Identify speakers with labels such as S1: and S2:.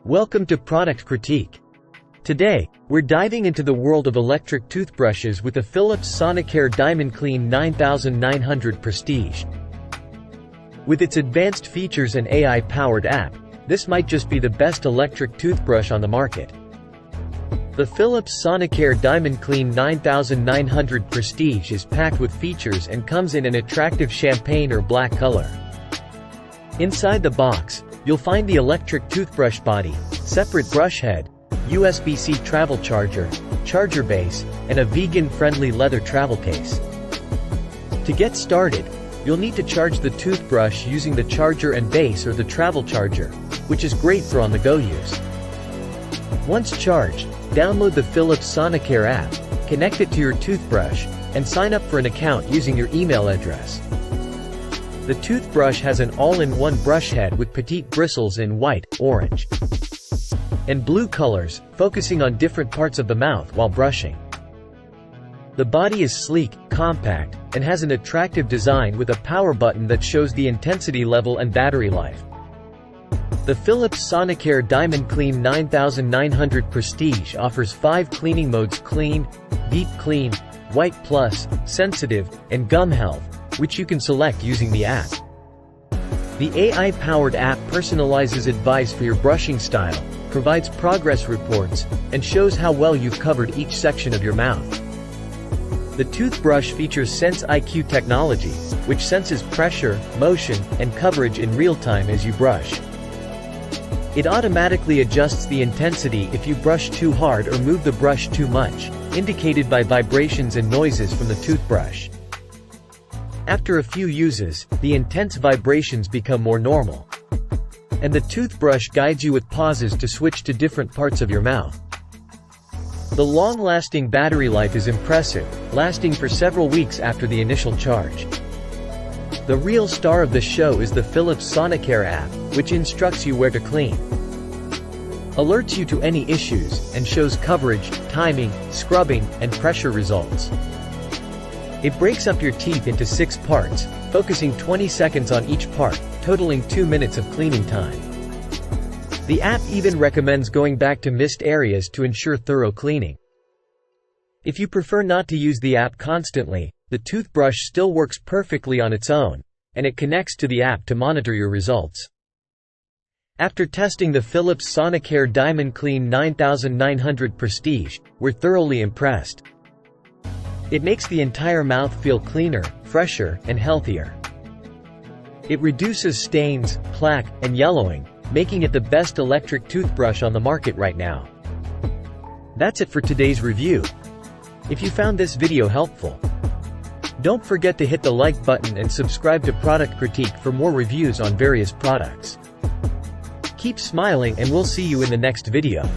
S1: Welcome to Product Critique. Today, we're diving into the world of electric toothbrushes with the Philips Sonicare DiamondClean 9900 Prestige. With its advanced features and AI-powered app, this might just be the best electric toothbrush on the market. The Philips Sonicare DiamondClean 9900 Prestige is packed with features and comes in an attractive champagne or black color. Inside the box, you'll find the electric toothbrush body, separate brush head, USB-C travel charger, charger base, and a vegan-friendly leather travel case. To get started, you'll need to charge the toothbrush using the charger and base or the travel charger, which is great for on-the-go use. Once charged, download the Philips Sonicare app, connect it to your toothbrush, and sign up for an account using your email address. The toothbrush has an all-in-one brush head with petite bristles in white, orange, and blue colors, focusing on different parts of the mouth while brushing. The body is sleek, compact, and has an attractive design with a power button that shows the intensity level and battery life. The Philips Sonicare DiamondClean 9900 Prestige offers 5 cleaning modes: clean, deep clean, white plus, sensitive, and gum health, which you can select using the app. The AI-powered app personalizes advice for your brushing style, provides progress reports, and shows how well you've covered each section of your mouth. The toothbrush features Sense IQ technology, which senses pressure, motion, and coverage in real time as you brush. It automatically adjusts the intensity if you brush too hard or move the brush too much, indicated by vibrations and noises from the toothbrush. After a few uses, the intense vibrations become more normal. And the toothbrush guides you with pauses to switch to different parts of your mouth. The long-lasting battery life is impressive, lasting for several weeks after the initial charge. The real star of the show is the Philips Sonicare app, which instructs you where to clean, alerts you to any issues, and shows coverage, timing, scrubbing, and pressure results. It breaks up your teeth into 6 parts, focusing 20 seconds on each part, totaling 2 minutes of cleaning time. The app even recommends going back to missed areas to ensure thorough cleaning. If you prefer not to use the app constantly, the toothbrush still works perfectly on its own, and it connects to the app to monitor your results. After testing the Philips Sonicare DiamondClean 9900 Prestige, we're thoroughly impressed. It makes the entire mouth feel cleaner, fresher, and healthier. It reduces stains, plaque, and yellowing, making it the best electric toothbrush on the market right now. That's it for today's review. If you found this video helpful, don't forget to hit the like button and subscribe to Product Critique for more reviews on various products. Keep smiling and we'll see you in the next video.